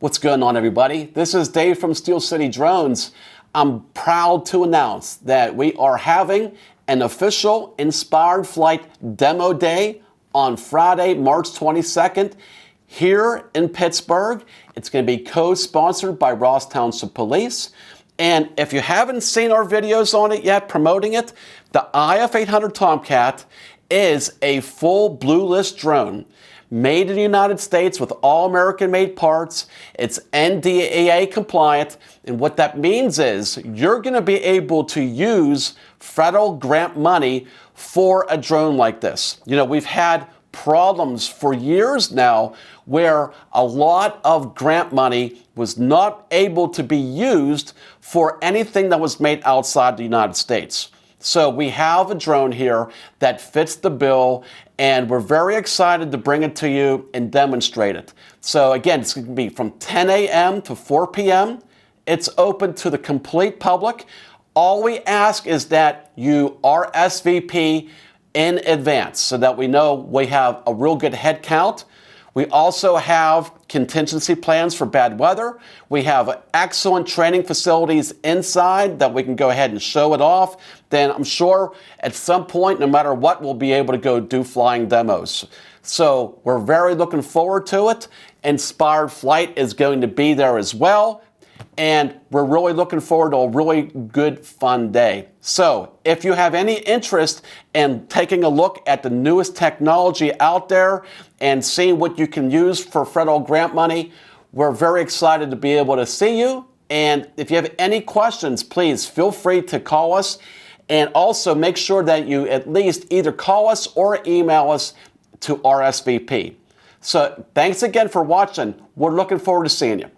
What's going on, everybody? This is Dave from Steel City Drones. I'm proud to announce that we are having an official Inspired Flight Demo Day on Friday, March 22nd here in Pittsburgh. It's going to be co-sponsored by Ross Township Police. And if you haven't seen our videos on it yet, promoting it, the IF-800 Tomcat is a full Blue List drone. Made in the United States with all American-made parts. It's NDAA compliant, and what that means is you're going to be able to use federal grant money for a drone like this. You know, we've had problems for years now where a lot of grant money was not able to be used for anything that was made outside the United States. So we have a drone here that fits the bill, and we're very excited to bring it to you and demonstrate it. So again, it's going to be from 10 a.m. to 4 p.m. It's open to the complete public. All we ask is that you RSVP in advance so that we know we have a real good head count. We also have contingency plans for bad weather. We have excellent training facilities inside that we can go ahead and show it off. Then I'm sure at some point, no matter what, we'll be able to go do flying demos. So we're very looking forward to it. Inspired Flight is going to be there as well. And we're really looking forward to a really good, fun day. So if you have any interest in taking a look at the newest technology out there and seeing what you can use for federal grant money, we're very excited to be able to see you. And if you have any questions, please feel free to call us. And also make sure that you at least either call us or email us to RSVP. So thanks again for watching. We're looking forward to seeing you.